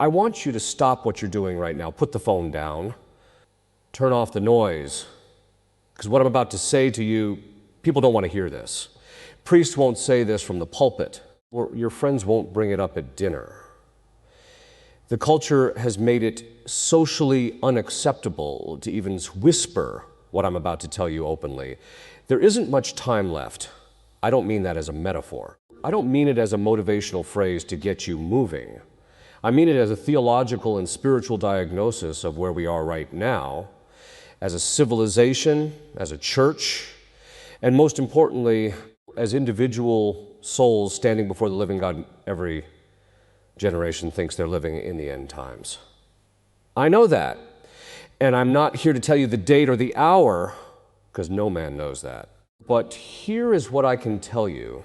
I want you to stop what you're doing right now. Put the phone down. Turn off the noise. Because what I'm about to say to you, people don't want to hear this. Priests won't say this from the pulpit, or your friends won't bring it up at dinner. The culture has made it socially unacceptable to even whisper what I'm about to tell you openly. There isn't much time left. I don't mean that as a metaphor. I don't mean it as a motivational phrase to get you moving. I mean it as a theological and spiritual diagnosis of where we are right now, as a civilization, as a church, and most importantly, as individual souls standing before the living God. Every generation thinks they're living in the end times. I know that, and I'm not here to tell you the date or the hour, because no man knows that. But here is what I can tell you.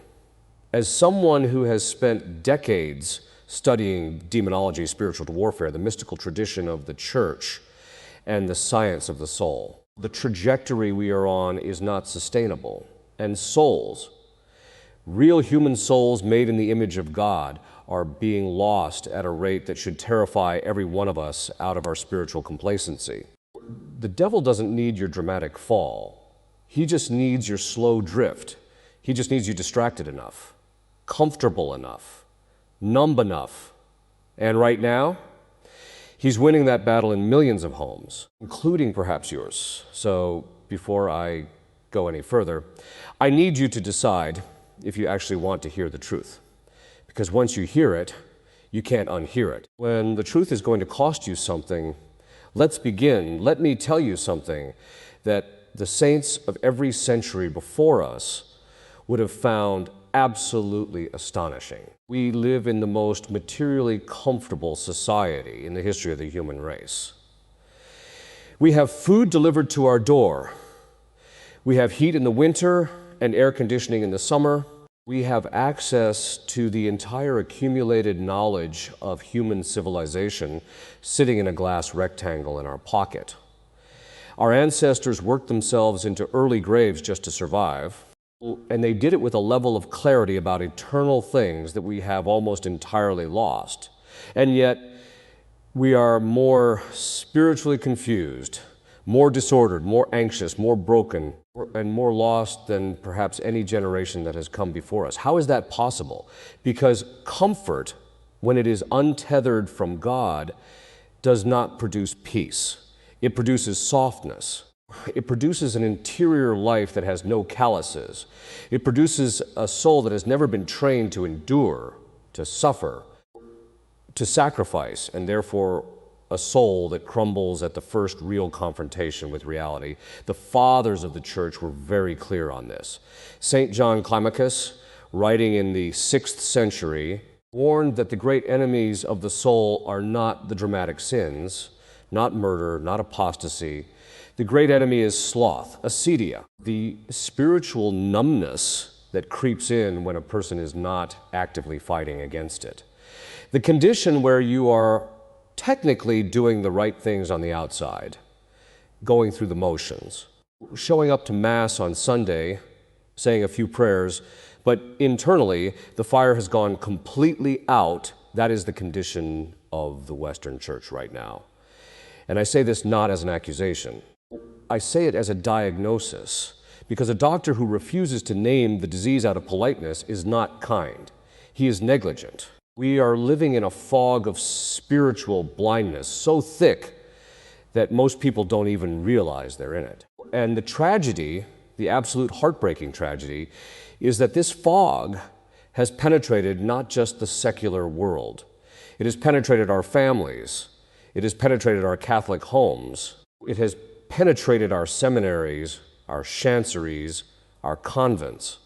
As someone who has spent decades studying demonology, spiritual warfare, the mystical tradition of the church, and the science of the soul, the trajectory we are on is not sustainable. And souls, real human souls made in the image of God, are being lost at a rate that should terrify every one of us out of our spiritual complacency. The devil doesn't need your dramatic fall. He just needs your slow drift. He just needs you distracted enough, comfortable enough, numb enough. And right now, he's winning that battle in millions of homes, including perhaps yours. So before I go any further, I need you to decide if you actually want to hear the truth. Because once you hear it, you can't unhear it. When the truth is going to cost you something, let's begin. Let me tell you something that the saints of every century before us would have found absolutely astonishing. We live in the most materially comfortable society in the history of the human race. We have food delivered to our door. We have heat in the winter and air conditioning in the summer. We have access to the entire accumulated knowledge of human civilization sitting in a glass rectangle in our pocket. Our ancestors worked themselves into early graves just to survive, and they did it with a level of clarity about eternal things that we have almost entirely lost. And yet, we are more spiritually confused, more disordered, more anxious, more broken, and more lost than perhaps any generation that has come before us. How is that possible? Because comfort, when it is untethered from God, does not produce peace. It produces softness. It produces an interior life that has no calluses. It produces a soul that has never been trained to endure, to suffer, to sacrifice, and therefore a soul that crumbles at the first real confrontation with reality. The fathers of the church were very clear on this. St. John Climacus, writing in the 6th century, warned that the great enemies of the soul are not the dramatic sins, not murder, not apostasy. The great enemy is sloth, acedia, the spiritual numbness that creeps in when a person is not actively fighting against it. The condition where you are technically doing the right things on the outside, going through the motions, showing up to Mass on Sunday, saying a few prayers, but internally the fire has gone completely out. That is the condition of the Western Church right now. And I say this not as an accusation. I say it as a diagnosis, because a doctor who refuses to name the disease out of politeness is not kind. He is negligent. We are living in a fog of spiritual blindness so thick that most people don't even realize they're in it. And the tragedy, the absolute heartbreaking tragedy, is that this fog has penetrated not just the secular world. It has penetrated our families. It has penetrated our Catholic homes. It has penetrated our seminaries, our chanceries, our convents.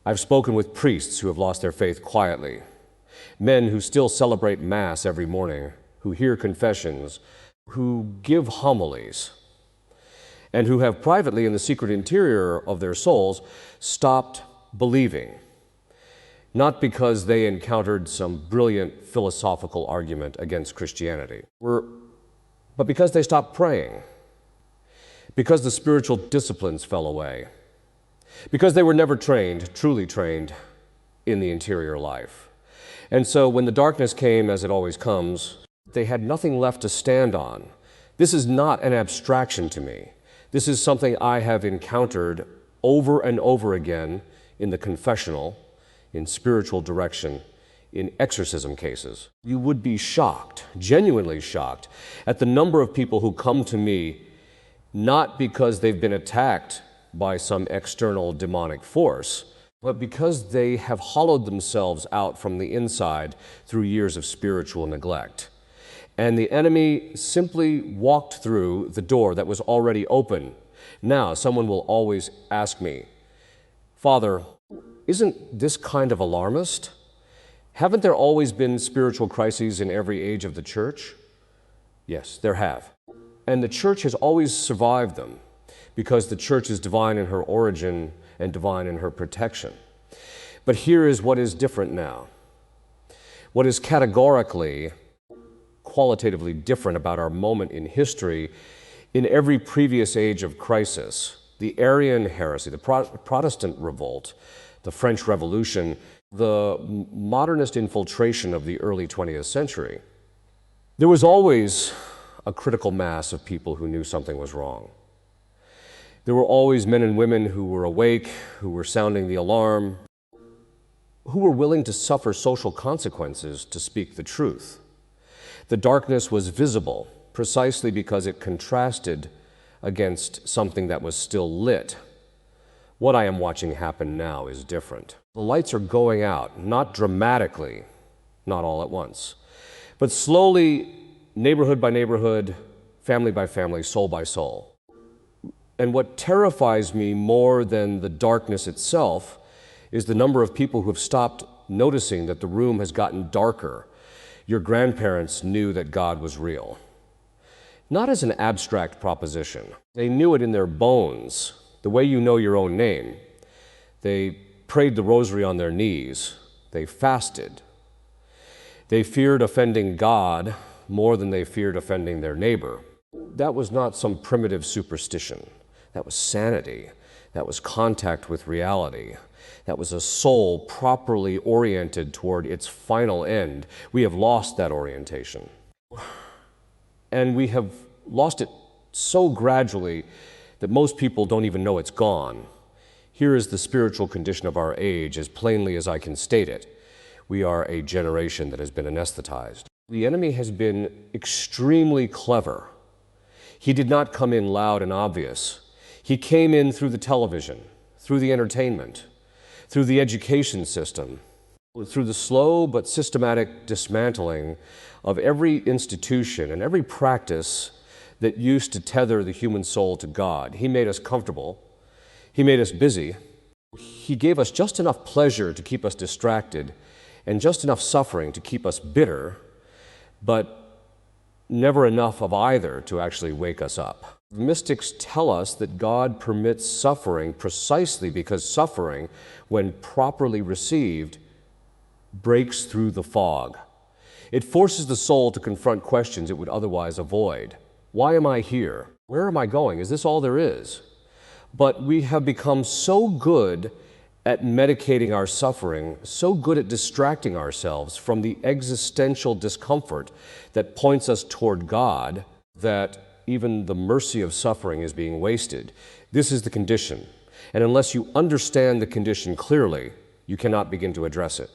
I've spoken with priests who have lost their faith quietly, men who still celebrate Mass every morning, who hear confessions, who give homilies, and who have privately in the secret interior of their souls stopped believing, not because they encountered some brilliant philosophical argument against Christianity, but because they stopped praying, because the spiritual disciplines fell away, because they were never trained, truly trained, in the interior life. And so when the darkness came, as it always comes, they had nothing left to stand on. This is not an abstraction to me. This is something I have encountered over and over again in the confessional, in spiritual direction, in exorcism cases. You would be shocked, genuinely shocked, at the number of people who come to me not because they've been attacked by some external demonic force, but because they have hollowed themselves out from the inside through years of spiritual neglect. And the enemy simply walked through the door that was already open. Now, someone will always ask me, Father, isn't this kind of alarmist? Haven't there always been spiritual crises in every age of the church? Yes, there have. And the church has always survived them because the church is divine in her origin and divine in her protection. But here is what is different now. What is categorically, qualitatively different about our moment in history, in every previous age of crisis, the Arian heresy, the Protestant revolt, the French Revolution, the modernist infiltration of the early 20th century, there was always a critical mass of people who knew something was wrong. There were always men and women who were awake, who were sounding the alarm, who were willing to suffer social consequences to speak the truth. The darkness was visible precisely because it contrasted against something that was still lit. What I am watching happen now is different. The lights are going out, not dramatically, not all at once, but slowly, neighborhood by neighborhood, family by family, soul by soul. And what terrifies me more than the darkness itself is the number of people who have stopped noticing that the room has gotten darker. Your grandparents knew that God was real. Not as an abstract proposition. They knew it in their bones, the way you know your own name. They prayed the rosary on their knees. They fasted. They feared offending God more than they feared offending their neighbor. That was not some primitive superstition. That was sanity. That was contact with reality. That was a soul properly oriented toward its final end. We have lost that orientation. And we have lost it so gradually that most people don't even know it's gone. Here is the spiritual condition of our age, as plainly as I can state it. We are a generation that has been anesthetized. The enemy has been extremely clever. He did not come in loud and obvious. He came in through the television, through the entertainment, through the education system, through the slow but systematic dismantling of every institution and every practice that used to tether the human soul to God. He made us comfortable. He made us busy. He gave us just enough pleasure to keep us distracted and just enough suffering to keep us bitter, but never enough of either to actually wake us up. Mystics tell us that God permits suffering precisely because suffering, when properly received, breaks through the fog. It forces the soul to confront questions it would otherwise avoid. Why am I here? Where am I going? Is this all there is? But we have become so good at medicating our suffering, so good at distracting ourselves from the existential discomfort that points us toward God, that even the mercy of suffering is being wasted. This is the condition. And unless you understand the condition clearly, you cannot begin to address it.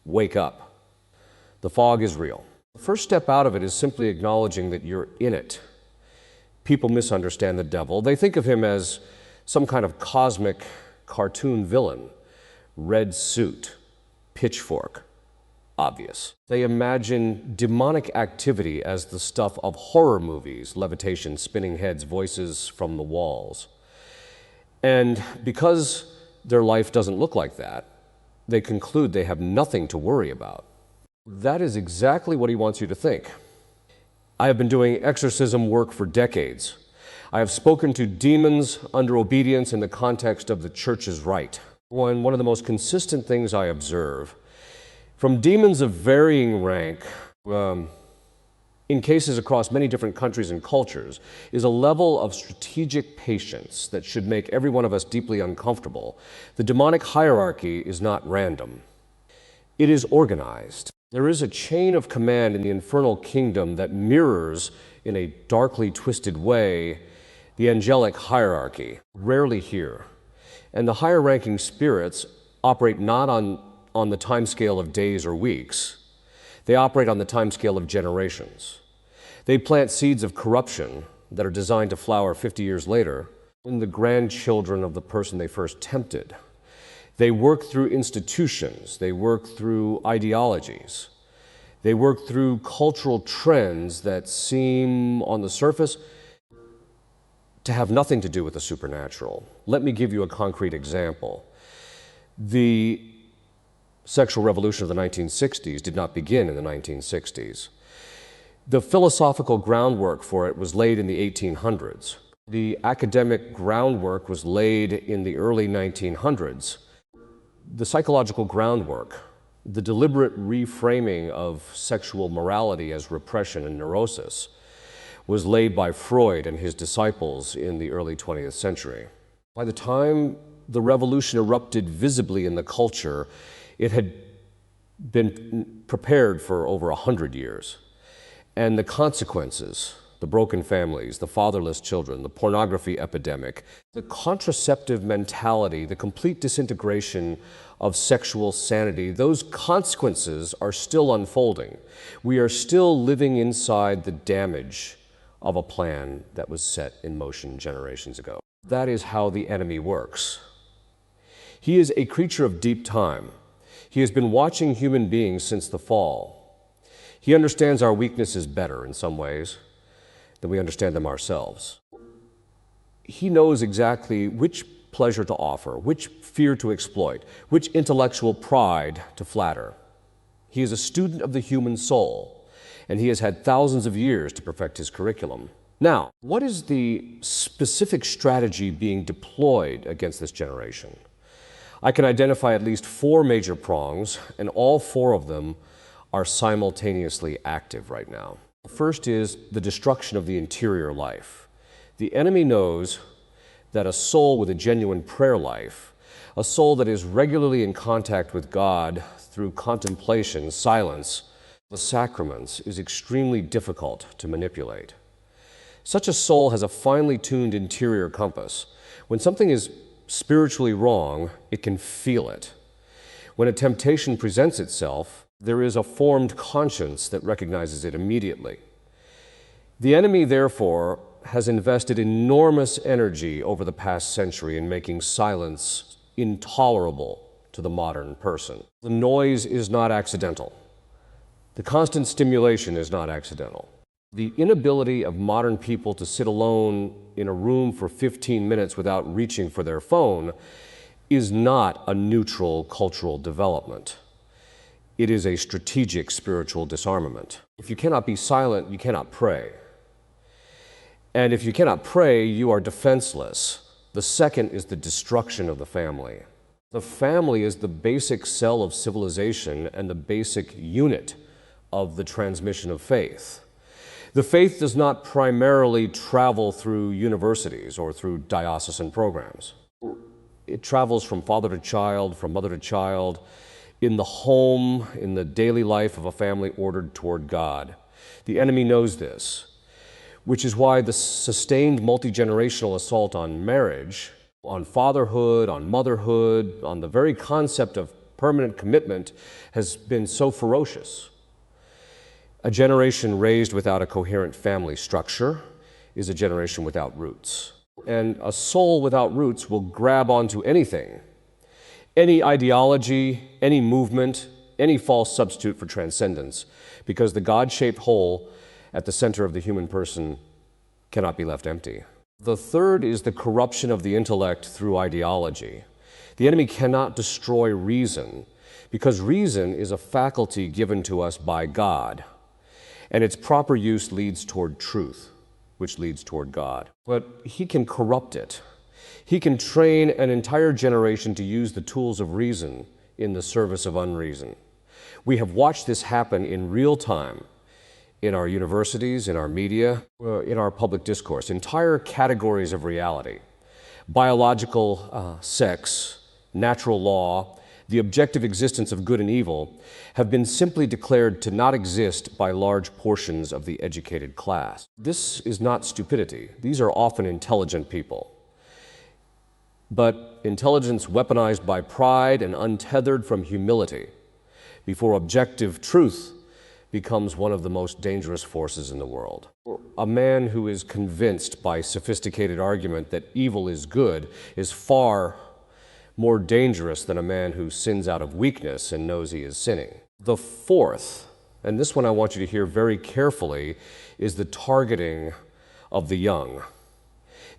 Wake up. The fog is real. The first step out of it is simply acknowledging that you're in it. People misunderstand the devil. They think of him as some kind of cosmic cartoon villain. Red suit, pitchfork, obvious. They imagine demonic activity as the stuff of horror movies, levitation, spinning heads, voices from the walls. And because their life doesn't look like that, they conclude they have nothing to worry about. That is exactly what he wants you to think. I have been doing exorcism work for decades. I have spoken to demons under obedience in the context of the church's right. One of the most consistent things I observe from demons of varying rank, in cases across many different countries and cultures, is a level of strategic patience that should make every one of us deeply uncomfortable. The demonic hierarchy is not random. It is organized. There is a chain of command in the infernal kingdom that mirrors, in a darkly twisted way, the angelic hierarchy, rarely here. And the higher-ranking spirits operate not on the timescale of days or weeks. They operate on the timescale of generations. They plant seeds of corruption that are designed to flower 50 years later in the grandchildren of the person they first tempted. They work through institutions. They work through ideologies. They work through cultural trends that seem, on the surface, to have nothing to do with the supernatural. Let me give you a concrete example. The sexual revolution of the 1960s did not begin in the 1960s. The philosophical groundwork for it was laid in the 1800s. The academic groundwork was laid in the early 1900s. The psychological groundwork, the deliberate reframing of sexual morality as repression and neurosis, was laid by Freud and his disciples in the early 20th century. By the time the revolution erupted visibly in the culture, it had been prepared for over 100 years. And the consequences, the broken families, the fatherless children, the pornography epidemic, the contraceptive mentality, the complete disintegration of sexual sanity, those consequences are still unfolding. We are still living inside the damage of a plan that was set in motion generations ago. That is how the enemy works. He is a creature of deep time. He has been watching human beings since the fall. He understands our weaknesses better in some ways than we understand them ourselves. He knows exactly which pleasure to offer, which fear to exploit, which intellectual pride to flatter. He is a student of the human soul, and he has had thousands of years to perfect his curriculum. Now, what is the specific strategy being deployed against this generation? I can identify at least 4 major prongs, and all 4 of them are simultaneously active right now. The first is the destruction of the interior life. The enemy knows that a soul with a genuine prayer life, a soul that is regularly in contact with God through contemplation, silence, the sacraments, is extremely difficult to manipulate. Such a soul has a finely tuned interior compass. When something is spiritually wrong, it can feel it. When a temptation presents itself, there is a formed conscience that recognizes it immediately. The enemy, therefore, has invested enormous energy over the past century in making silence intolerable to the modern person. The noise is not accidental. The constant stimulation is not accidental. The inability of modern people to sit alone in a room for 15 minutes without reaching for their phone is not a neutral cultural development. It is a strategic spiritual disarmament. If you cannot be silent, you cannot pray. And if you cannot pray, you are defenseless. The second is the destruction of the family. The family is the basic cell of civilization and the basic unit of the transmission of faith. The faith does not primarily travel through universities or through diocesan programs. It travels from father to child, from mother to child, in the home, in the daily life of a family ordered toward God. The enemy knows this, which is why the sustained multi-generational assault on marriage, on fatherhood, on motherhood, on the very concept of permanent commitment has been so ferocious. A generation raised without a coherent family structure is a generation without roots. And a soul without roots will grab onto anything, any ideology, any movement, any false substitute for transcendence, because the God-shaped hole at the center of the human person cannot be left empty. The third is the corruption of the intellect through ideology. The enemy cannot destroy reason, because reason is a faculty given to us by God, and its proper use leads toward truth, which leads toward God. But he can corrupt it. He can train an entire generation to use the tools of reason in the service of unreason. We have watched this happen in real time in our universities, in our media, in our public discourse. Entire categories of reality, biological sex, natural law, the objective existence of good and evil, have been simply declared to not exist by large portions of the educated class. This is not stupidity. These are often intelligent people. But intelligence weaponized by pride and untethered from humility before objective truth becomes one of the most dangerous forces in the world. A man who is convinced by sophisticated argument that evil is good is far more dangerous than a man who sins out of weakness and knows he is sinning. The fourth, and this one I want you to hear very carefully, is the targeting of the young.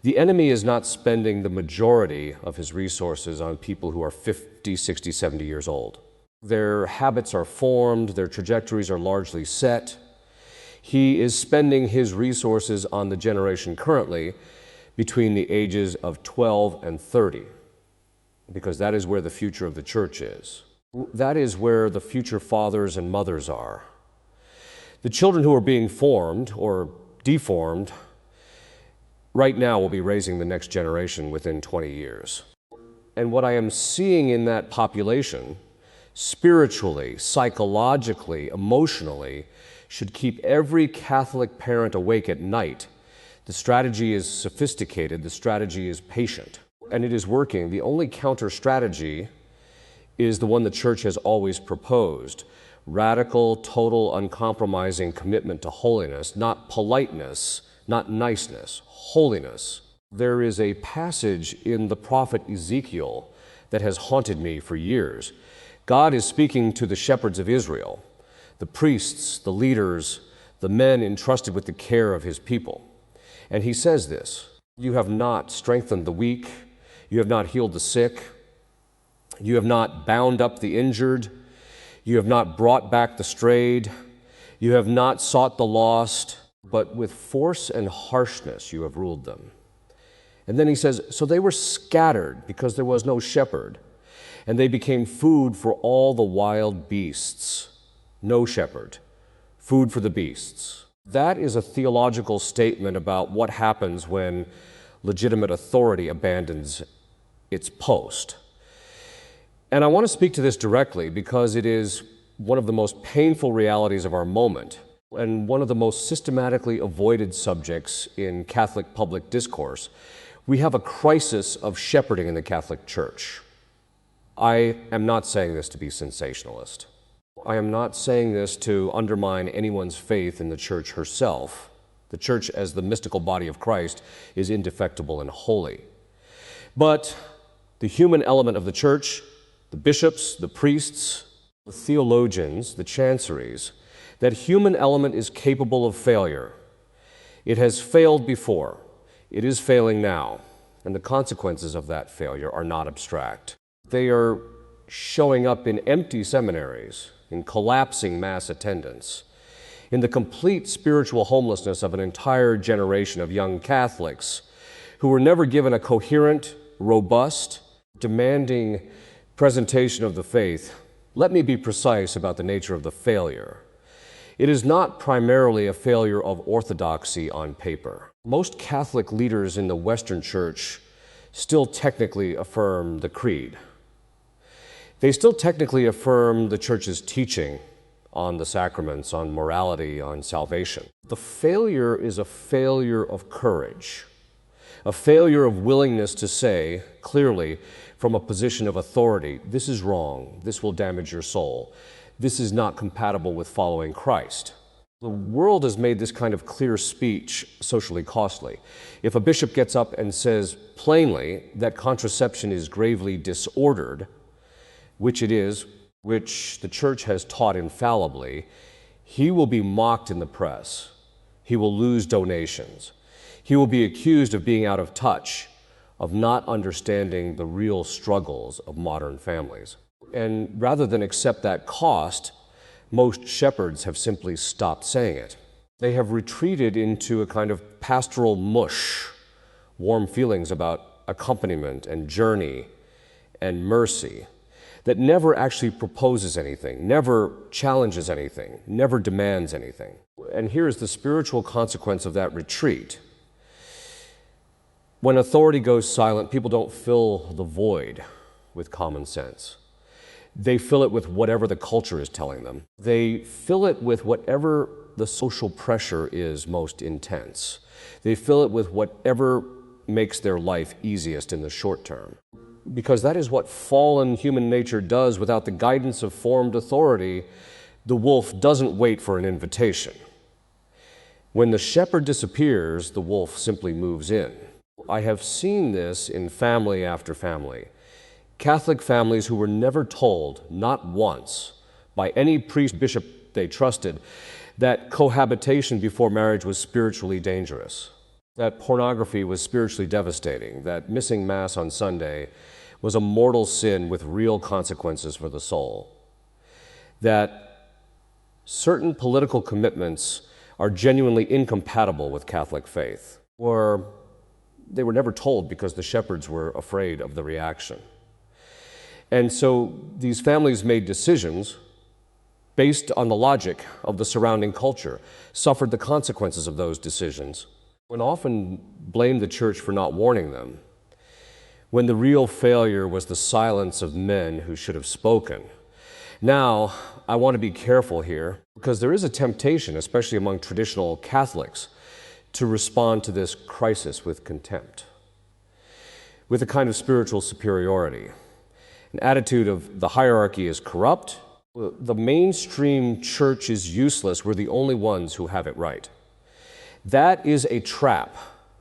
The enemy is not spending the majority of his resources on people who are 50, 60, 70 years old. Their habits are formed, their trajectories are largely set. He is spending his resources on the generation currently between the ages of 12 and 30, because that is where the future of the church is. That is where the future fathers and mothers are. The children who are being formed or deformed right now will be raising the next generation within 20 years. And what I am seeing in that population, spiritually, psychologically, emotionally, should keep every Catholic parent awake at night. The strategy is sophisticated, the strategy is patient, and it is working. The only counter strategy is the one the church has always proposed: radical, total, uncompromising commitment to holiness, not politeness, not niceness, holiness. There is a passage in the prophet Ezekiel that has haunted me for years. God is speaking to the shepherds of Israel, the priests, the leaders, the men entrusted with the care of his people. And he says this: "You have not strengthened the weak, you have not healed the sick, you have not bound up the injured, you have not brought back the strayed, you have not sought the lost, but with force and harshness you have ruled them." And then he says, "So they were scattered because there was no shepherd, and they became food for all the wild beasts." No shepherd, food for the beasts. That is a theological statement about what happens when legitimate authority abandons its post. And I want to speak to this directly because it is one of the most painful realities of our moment and one of the most systematically avoided subjects in Catholic public discourse. We have a crisis of shepherding in the Catholic Church. I am not saying this to be sensationalist. I am not saying this to undermine anyone's faith in the Church herself. The Church, as the mystical body of Christ, is indefectible and holy. But the human element of the Church, the bishops, the priests, the theologians, the chanceries, that human element is capable of failure. It has failed before. It is failing now. And the consequences of that failure are not abstract. They are showing up in empty seminaries, in collapsing mass attendance, in the complete spiritual homelessness of an entire generation of young Catholics who were never given a coherent, robust, demanding presentation of the faith. Let me be precise about the nature of the failure. It is not primarily a failure of orthodoxy on paper. Most Catholic leaders in the Western Church still technically affirm the Creed. They still technically affirm the Church's teaching on the sacraments, on morality, on salvation. The failure is a failure of courage, a failure of willingness to say clearly from a position of authority, this is wrong, this will damage your soul, this is not compatible with following Christ. The world has made this kind of clear speech socially costly. If a bishop gets up and says plainly that contraception is gravely disordered, which it is, which the Church has taught infallibly, he will be mocked in the press. He will lose donations. He will be accused of being out of touch, of not understanding the real struggles of modern families. And rather than accept that cost, most shepherds have simply stopped saying it. They have retreated into a kind of pastoral mush, warm feelings about accompaniment and journey and mercy, that never actually proposes anything, never challenges anything, never demands anything. And here is the spiritual consequence of that retreat. When authority goes silent, people don't fill the void with common sense. They fill it with whatever the culture is telling them. They fill it with whatever the social pressure is most intense. They fill it with whatever makes their life easiest in the short term. Because that is what fallen human nature does without the guidance of formed authority. The wolf doesn't wait for an invitation. When the shepherd disappears, the wolf simply moves in. I have seen this in family after family. Catholic families who were never told, not once, by any priest, bishop they trusted, that cohabitation before marriage was spiritually dangerous, that pornography was spiritually devastating, that missing Mass on Sunday was a mortal sin with real consequences for the soul, that certain political commitments are genuinely incompatible with Catholic faith, or they were never told because the shepherds were afraid of the reaction. And so these families made decisions based on the logic of the surrounding culture, suffered the consequences of those decisions, and often blamed the church for not warning them, when the real failure was the silence of men who should have spoken. Now, I want to be careful here, because there is a temptation, especially among traditional Catholics, to respond to this crisis with contempt, with a kind of spiritual superiority, an attitude of the hierarchy is corrupt, the mainstream church is useless, we're the only ones who have it right. That is a trap.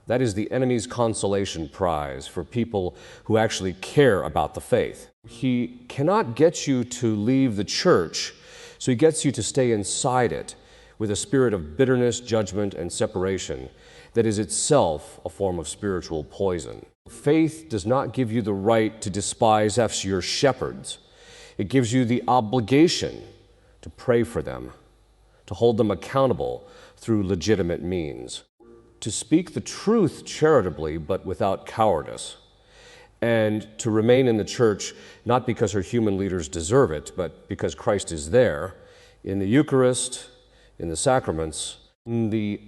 That is the enemy's consolation prize for people who actually care about the faith. He cannot get you to leave the church, so he gets you to stay inside it with a spirit of bitterness, judgment, and separation that is itself a form of spiritual poison. Faith does not give you the right to despise your shepherds. It gives you the obligation to pray for them, to hold them accountable through legitimate means, to speak the truth charitably but without cowardice, and to remain in the church not because her human leaders deserve it, but because Christ is there in the Eucharist, in the sacraments, in the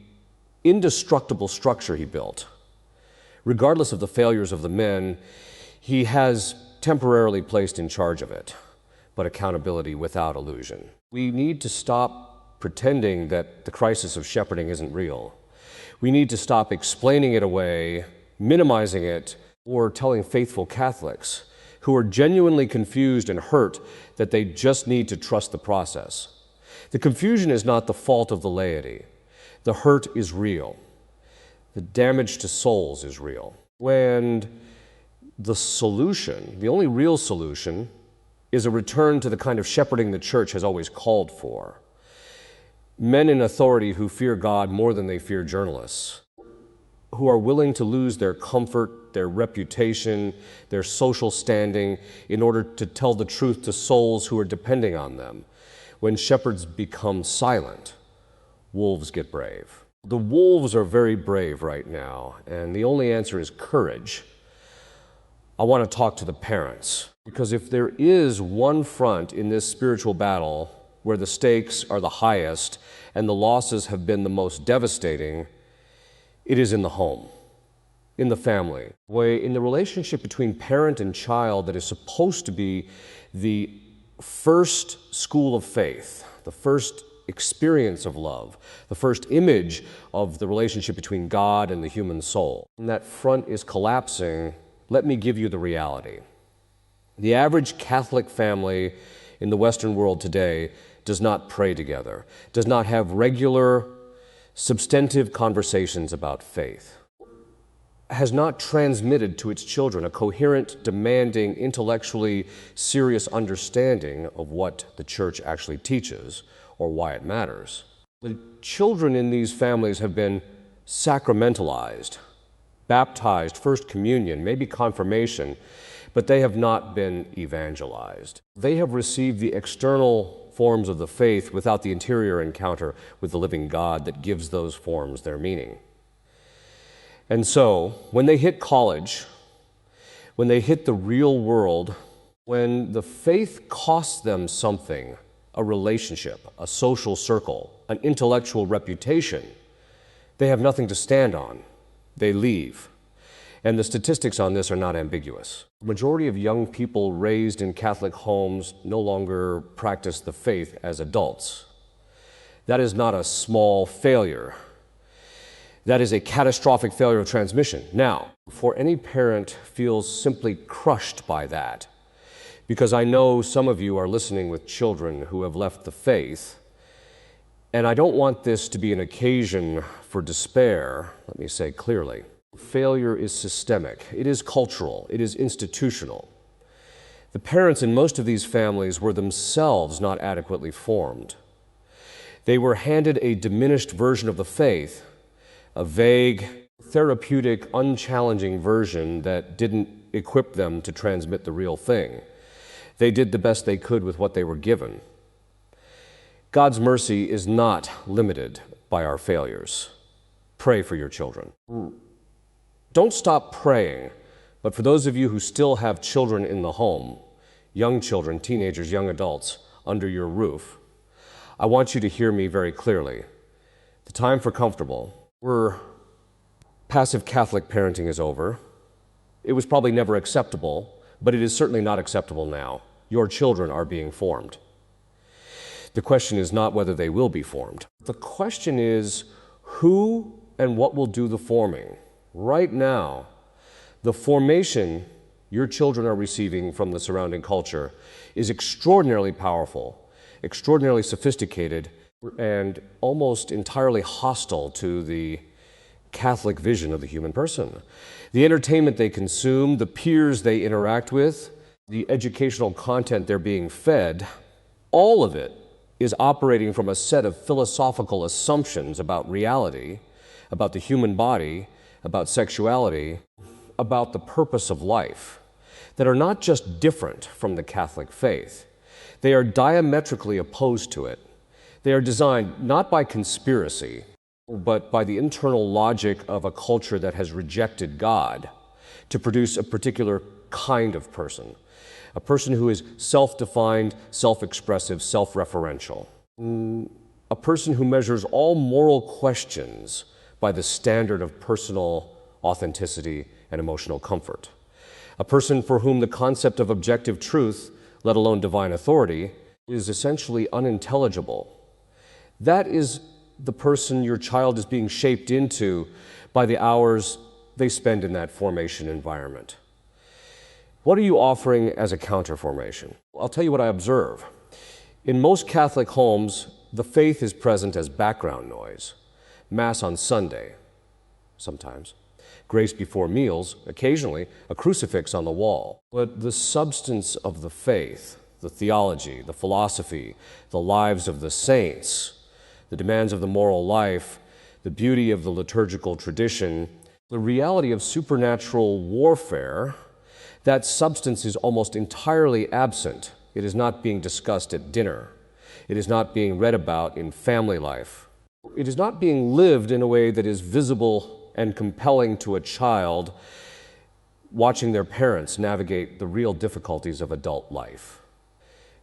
indestructible structure he built. Regardless of the failures of the men, he has temporarily placed in charge of it, but accountability without illusion. We need to stop pretending that the crisis of shepherding isn't real. We need to stop explaining it away, minimizing it, or telling faithful Catholics who are genuinely confused and hurt that they just need to trust the process. The confusion is not the fault of the laity. The hurt is real. The damage to souls is real. And the solution, the only real solution, is a return to the kind of shepherding the church has always called for. Men in authority who fear God more than they fear journalists, who are willing to lose their comfort, their reputation, their social standing in order to tell the truth to souls who are depending on them. When shepherds become silent, wolves get brave. The wolves are very brave right now, and the only answer is courage. I want to talk to the parents, because if there is one front in this spiritual battle where the stakes are the highest and the losses have been the most devastating, it is in the home, in the family, in the relationship between parent and child that is supposed to be the first school of faith, the first experience of love, the first image of the relationship between God and the human soul. When that front is collapsing, let me give you the reality. The average Catholic family in the Western world today does not pray together, does not have regular, substantive conversations about faith, has not transmitted to its children a coherent, demanding, intellectually serious understanding of what the church actually teaches or why it matters. The children in these families have been sacramentalized, baptized, First Communion, maybe confirmation, but they have not been evangelized. They have received the external forms of the faith without the interior encounter with the living God that gives those forms their meaning. And so, when they hit college, when they hit the real world, when the faith costs them something, a relationship, a social circle, an intellectual reputation, they have nothing to stand on. They leave. And the statistics on this are not ambiguous. The majority of young people raised in Catholic homes no longer practice the faith as adults. That is not a small failure. That is a catastrophic failure of transmission. Now, before any parent feels simply crushed by that, because I know some of you are listening with children who have left the faith, and I don't want this to be an occasion for despair, let me say clearly. Failure is systemic, it is cultural, it is institutional. The parents in most of these families were themselves not adequately formed. They were handed a diminished version of the faith, a vague, therapeutic, unchallenging version that didn't equip them to transmit the real thing. They did the best they could with what they were given. God's mercy is not limited by our failures. Pray for your children. Don't stop praying, but for those of you who still have children in the home, young children, teenagers, young adults, under your roof, I want you to hear me very clearly. The time for comfortable, passive Catholic parenting is over. It was probably never acceptable, but it is certainly not acceptable now. Your children are being formed. The question is not whether they will be formed. The question is who and what will do the forming. Right now, the formation your children are receiving from the surrounding culture is extraordinarily powerful, extraordinarily sophisticated, and almost entirely hostile to the Catholic vision of the human person. The entertainment they consume, the peers they interact with, the educational content they're being fed, all of it is operating from a set of philosophical assumptions about reality, about the human body, about sexuality, about the purpose of life, that are not just different from the Catholic faith. They are diametrically opposed to it. They are designed not by conspiracy, but by the internal logic of a culture that has rejected God to produce a particular kind of person, a person who is self-defined, self-expressive, self-referential, a person who measures all moral questions by the standard of personal authenticity and emotional comfort, a person for whom the concept of objective truth, let alone divine authority, is essentially unintelligible. That is the person your child is being shaped into by the hours they spend in that formation environment. What are you offering as a counter-formation? I'll tell you what I observe. In most Catholic homes, the faith is present as background noise. Mass on Sunday, sometimes. Grace before meals, occasionally a crucifix on the wall. But the substance of the faith, the theology, the philosophy, the lives of the saints, the demands of the moral life, the beauty of the liturgical tradition, the reality of supernatural warfare, that substance is almost entirely absent. It is not being discussed at dinner. It is not being read about in family life. It is not being lived in a way that is visible and compelling to a child watching their parents navigate the real difficulties of adult life.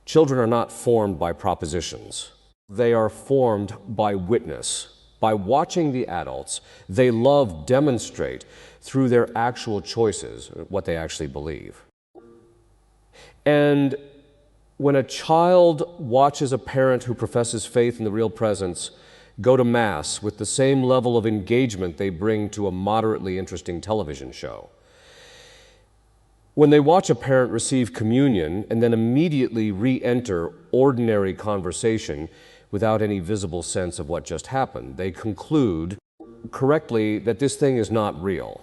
Children are not formed by propositions. They are formed by witness. By watching the adults they love demonstrate through their actual choices, what they actually believe. And when a child watches a parent who professes faith in the real presence go to Mass with the same level of engagement they bring to a moderately interesting television show, when they watch a parent receive communion and then immediately re-enter ordinary conversation without any visible sense of what just happened, they conclude correctly that this thing is not real,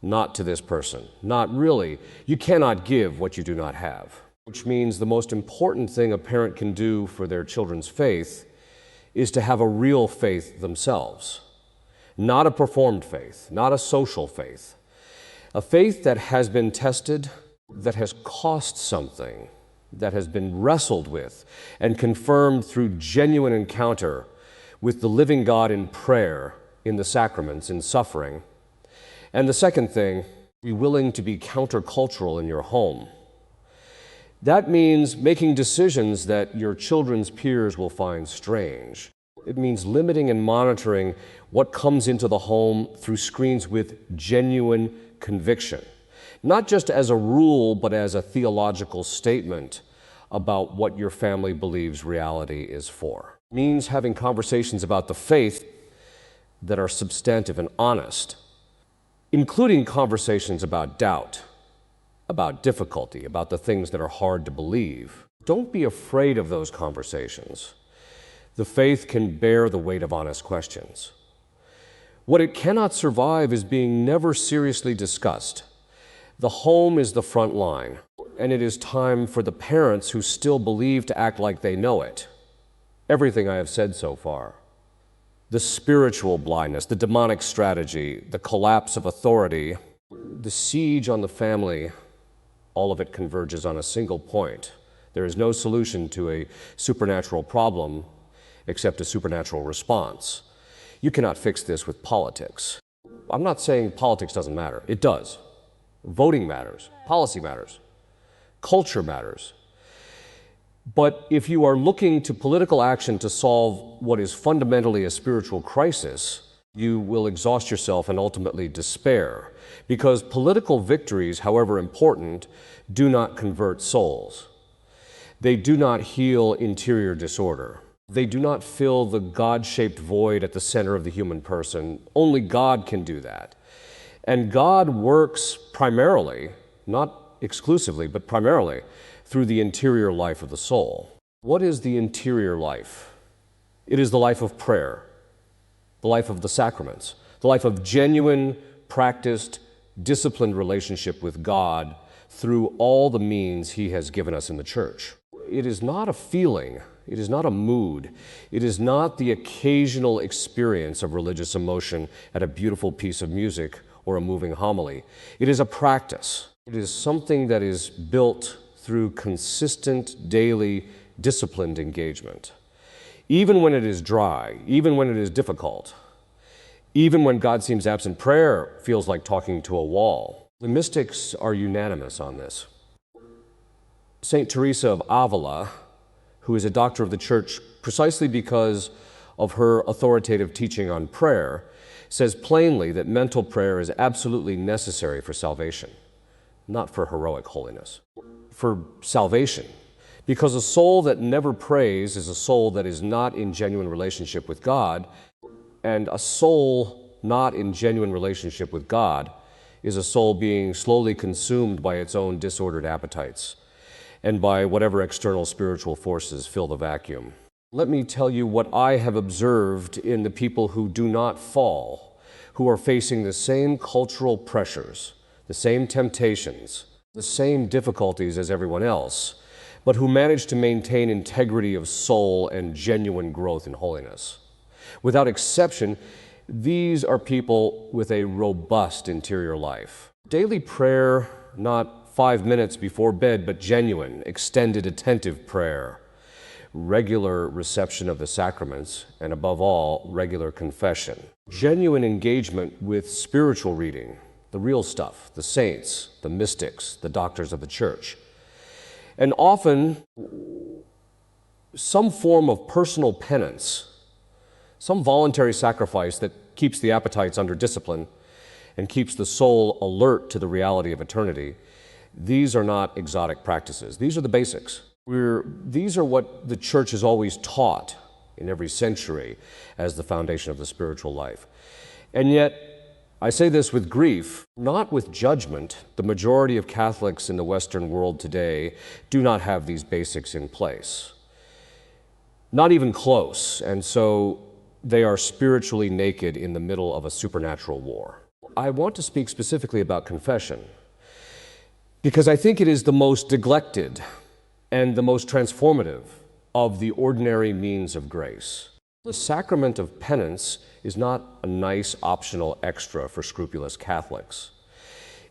not to this person, not really. You cannot give what you do not have, which means the most important thing a parent can do for their children's faith is to have a real faith themselves, not a performed faith, not a social faith, a faith that has been tested, that has cost something, that has been wrestled with and confirmed through genuine encounter with the living God in prayer, in the sacraments, in suffering. And the second thing, be willing to be countercultural in your home. That means making decisions that your children's peers will find strange. It means limiting and monitoring what comes into the home through screens with genuine conviction, not just as a rule, but as a theological statement about what your family believes reality is for. It means having conversations about the faith that are substantive and honest, including conversations about doubt, about difficulty, about the things that are hard to believe. Don't be afraid of those conversations. The faith can bear the weight of honest questions. What it cannot survive is being never seriously discussed. The home is the front line, and it is time for the parents who still believe to act like they know it. Everything I have said so far, the spiritual blindness, the demonic strategy, the collapse of authority, the siege on the family, all of it converges on a single point. There is no solution to a supernatural problem except a supernatural response. You cannot fix this with politics. I'm not saying politics doesn't matter. It does. Voting matters. Policy matters. Culture matters. But if you are looking to political action to solve what is fundamentally a spiritual crisis, you will exhaust yourself and ultimately despair, because political victories, however important, do not convert souls. They do not heal interior disorder. They do not fill the God-shaped void at the center of the human person. Only God can do that. And God works primarily, not exclusively, but primarily, through the interior life of the soul. What is the interior life? It is the life of prayer, the life of the sacraments, the life of genuine, practiced, disciplined relationship with God through all the means He has given us in the church. It is not a feeling. It is not a mood. It is not the occasional experience of religious emotion at a beautiful piece of music or a moving homily. It is a practice. It is something that is built through consistent, daily, disciplined engagement. Even when it is dry, even when it is difficult, even when God seems absent, prayer feels like talking to a wall. The mystics are unanimous on this. Saint Teresa of Avila, who is a doctor of the church precisely because of her authoritative teaching on prayer, says plainly that mental prayer is absolutely necessary for salvation, not for heroic holiness, for salvation. Because a soul that never prays is a soul that is not in genuine relationship with God, and a soul not in genuine relationship with God is a soul being slowly consumed by its own disordered appetites and by whatever external spiritual forces fill the vacuum. Let me tell you what I have observed in the people who do not fall, who are facing the same cultural pressures, the same temptations, the same difficulties as everyone else, but who manage to maintain integrity of soul and genuine growth in holiness. Without exception, these are people with a robust interior life. Daily prayer, not 5 minutes before bed, but genuine, extended, attentive prayer, regular reception of the sacraments, and above all, regular confession. Genuine engagement with spiritual reading, the real stuff, the saints, the mystics, the doctors of the church. And often, some form of personal penance, some voluntary sacrifice that keeps the appetites under discipline and keeps the soul alert to the reality of eternity. These are not exotic practices. These are the basics. These are what the church has always taught in every century as the foundation of the spiritual life. And yet, I say this with grief, not with judgment. The majority of Catholics in the Western world today do not have these basics in place. Not even close, and so they are spiritually naked in the middle of a supernatural war. I want to speak specifically about confession, because I think it is the most neglected and the most transformative of the ordinary means of grace. The sacrament of penance is not a nice optional extra for scrupulous Catholics.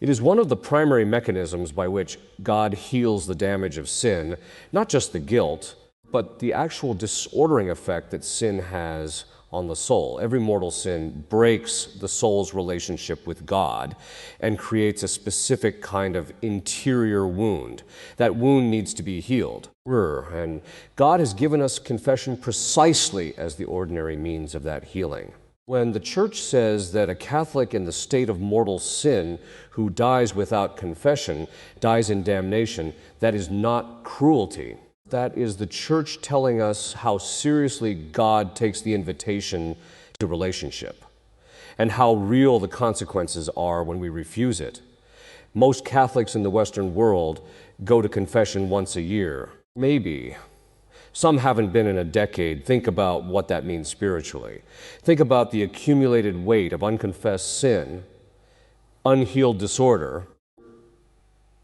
It is one of the primary mechanisms by which God heals the damage of sin, not just the guilt, but the actual disordering effect that sin has on the soul. Every mortal sin breaks the soul's relationship with God and creates a specific kind of interior wound. That wound needs to be healed. And God has given us confession precisely as the ordinary means of that healing. When the church says that a Catholic in the state of mortal sin who dies without confession dies in damnation, that is not cruelty. That is the church telling us how seriously God takes the invitation to relationship and how real the consequences are when we refuse it. Most Catholics in the Western world go to confession once a year. Maybe. Some haven't been in a decade. Think about what that means spiritually. Think about the accumulated weight of unconfessed sin, unhealed disorder,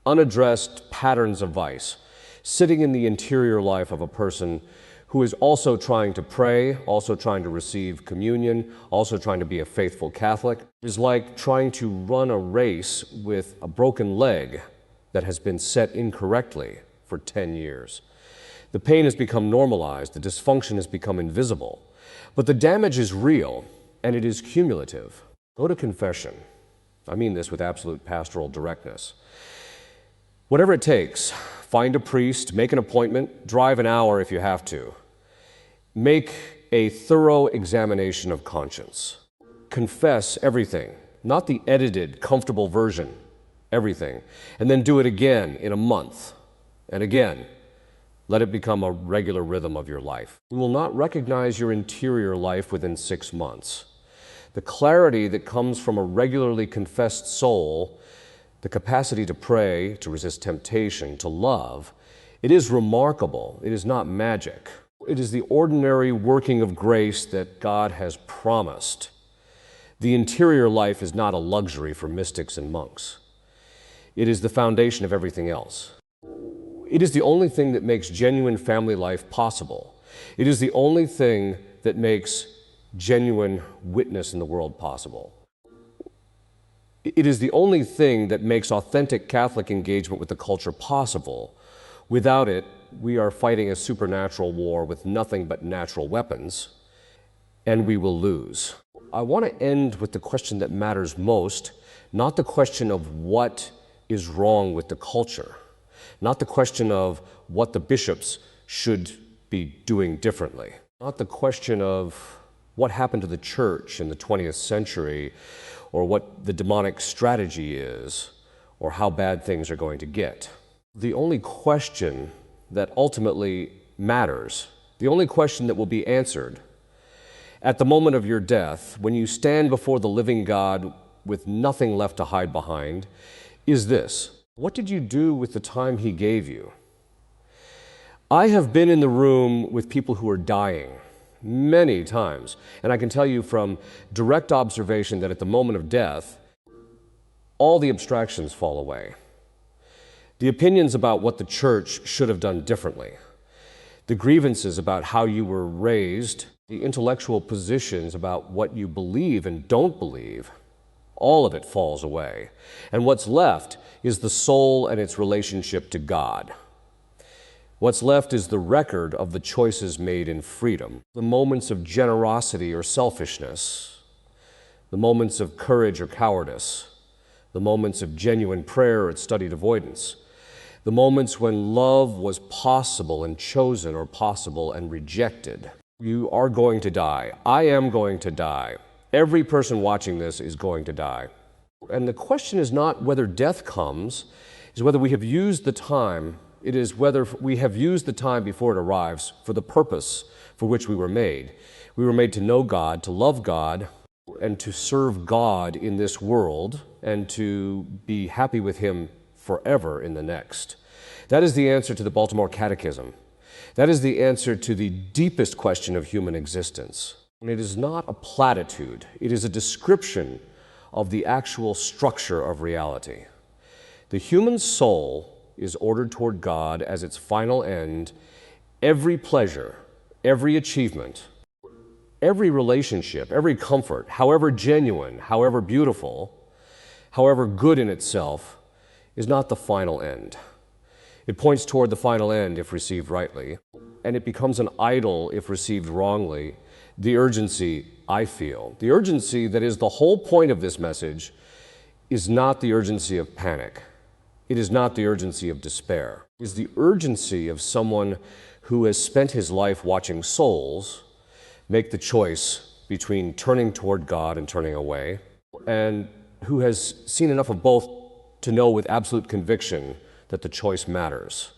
unaddressed patterns of vice, sitting in the interior life of a person who is also trying to pray, also trying to receive communion, also trying to be a faithful Catholic. It is like trying to run a race with a broken leg that has been set incorrectly for 10 years. The pain has become normalized, the dysfunction has become invisible, but the damage is real and it is cumulative. Go to confession. I mean this with absolute pastoral directness. Whatever it takes, find a priest, make an appointment, drive an hour if you have to. Make a thorough examination of conscience. Confess everything, not the edited, comfortable version, everything, and then do it again in a month, and again. Let it become a regular rhythm of your life. You will not recognize your interior life within 6 months. The clarity that comes from a regularly confessed soul, the capacity to pray, to resist temptation, to love, it is remarkable. It is not magic. It is the ordinary working of grace that God has promised. The interior life is not a luxury for mystics and monks. It is the foundation of everything else. It is the only thing that makes genuine family life possible. It is the only thing that makes genuine witness in the world possible. It is the only thing that makes authentic Catholic engagement with the culture possible. Without it, we are fighting a supernatural war with nothing but natural weapons, and we will lose. I want to end with the question that matters most, not the question of what is wrong with the culture. Not the question of what the bishops should be doing differently. Not the question of what happened to the church in the 20th century, or what the demonic strategy is, or how bad things are going to get. The only question that ultimately matters, the only question that will be answered at the moment of your death, when you stand before the living God with nothing left to hide behind, is this: what did you do with the time He gave you? I have been in the room with people who are dying many times, and I can tell you from direct observation that at the moment of death, all the abstractions fall away. The opinions about what the church should have done differently, the grievances about how you were raised, the intellectual positions about what you believe and don't believe, all of it falls away. And what's left is the soul and its relationship to God. What's left is the record of the choices made in freedom, the moments of generosity or selfishness, the moments of courage or cowardice, the moments of genuine prayer or studied avoidance, the moments when love was possible and chosen or possible and rejected. You are going to die. I am going to die. Every person watching this is going to die. And the question is not whether death comes, is whether we have used the time. It is whether we have used the time before it arrives for the purpose for which we were made. We were made to know God, to love God, and to serve God in this world, and to be happy with Him forever in the next. That is the answer to the Baltimore Catechism. That is the answer to the deepest question of human existence. And it is not a platitude. It is a description of the actual structure of reality. The human soul is ordered toward God as its final end. Every pleasure, every achievement, every relationship, every comfort, however genuine, however beautiful, however good in itself, is not the final end. It points toward the final end if received rightly, and it becomes an idol if received wrongly. The urgency I feel, the urgency that is the whole point of this message, is not the urgency of panic. It is not the urgency of despair. It is the urgency of someone who has spent his life watching souls make the choice between turning toward God and turning away, and who has seen enough of both to know with absolute conviction that the choice matters,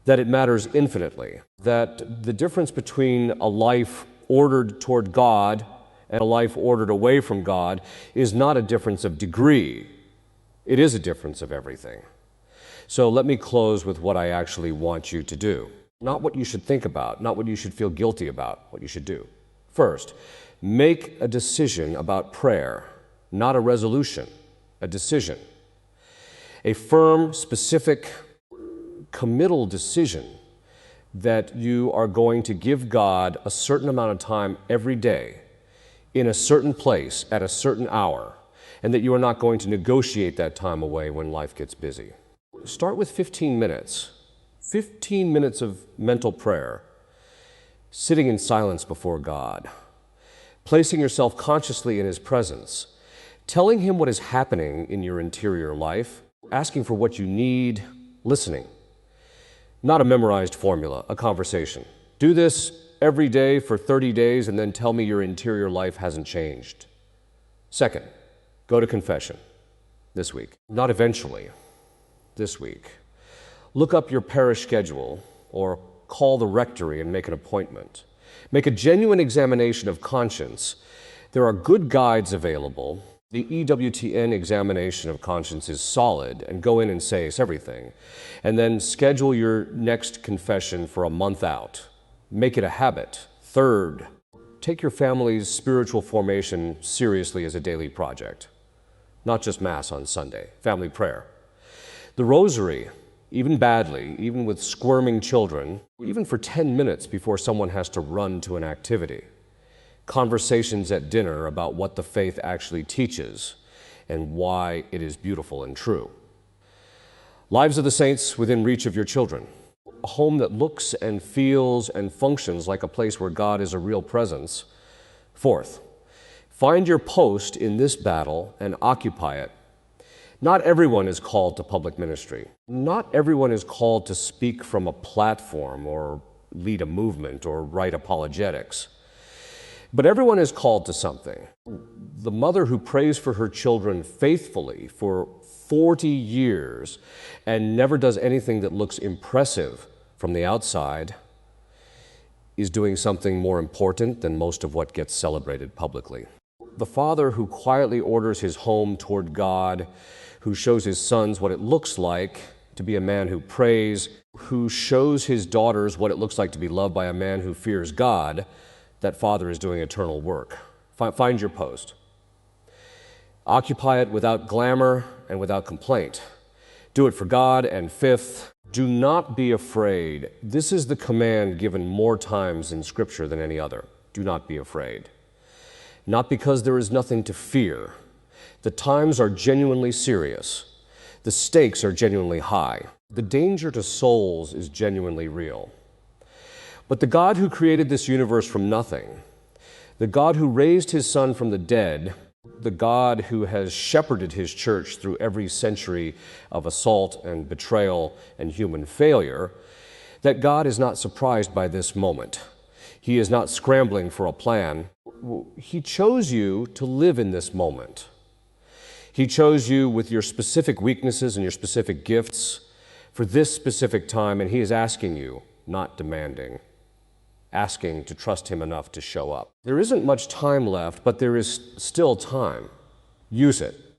that it matters infinitely, that the difference between a life ordered toward God and a life ordered away from God is not a difference of degree. It is a difference of everything. So let me close with what I actually want you to do. Not what you should think about, not what you should feel guilty about, what you should do. First, make a decision about prayer, not a resolution, a decision. A firm, specific, committal decision that you are going to give God a certain amount of time every day, in a certain place, at a certain hour, and that you are not going to negotiate that time away when life gets busy. Start with 15 minutes. 15 minutes of mental prayer, sitting in silence before God, placing yourself consciously in His presence, telling Him what is happening in your interior life, asking for what you need, listening. Not a memorized formula, a conversation. Do this every day for 30 days and then tell me your interior life hasn't changed. Second, go to confession this week. Not eventually, this week. Look up your parish schedule or call the rectory and make an appointment. Make a genuine examination of conscience. There are good guides available. The EWTN examination of conscience is solid, and go in and say it's everything. And then schedule your next confession for a month out. Make it a habit. Third, take your family's spiritual formation seriously as a daily project. Not just Mass on Sunday, family prayer. The Rosary, even badly, even with squirming children, even for 10 minutes before someone has to run to an activity. Conversations at dinner about what the faith actually teaches and why it is beautiful and true. Lives of the saints within reach of your children. A home that looks and feels and functions like a place where God is a real presence. Fourth, find your post in this battle and occupy it. Not everyone is called to public ministry. Not everyone is called to speak from a platform or lead a movement or write apologetics. But everyone is called to something. The mother who prays for her children faithfully for 40 years and never does anything that looks impressive from the outside is doing something more important than most of what gets celebrated publicly. The father who quietly orders his home toward God, who shows his sons what it looks like to be a man who prays, who shows his daughters what it looks like to be loved by a man who fears God, that father is doing eternal work. Find your post. Occupy it without glamour and without complaint. Do it for God. And fifth, do not be afraid. This is the command given more times in Scripture than any other. Do not be afraid. Not because there is nothing to fear. The times are genuinely serious. The stakes are genuinely high. The danger to souls is genuinely real. But the God who created this universe from nothing, the God who raised His Son from the dead, the God who has shepherded His church through every century of assault and betrayal and human failure, that God is not surprised by this moment. He is not scrambling for a plan. He chose you to live in this moment. He chose you with your specific weaknesses and your specific gifts for this specific time, and He is asking you, not demanding, asking to trust Him enough to show up. There isn't much time left, but there is still time. Use it.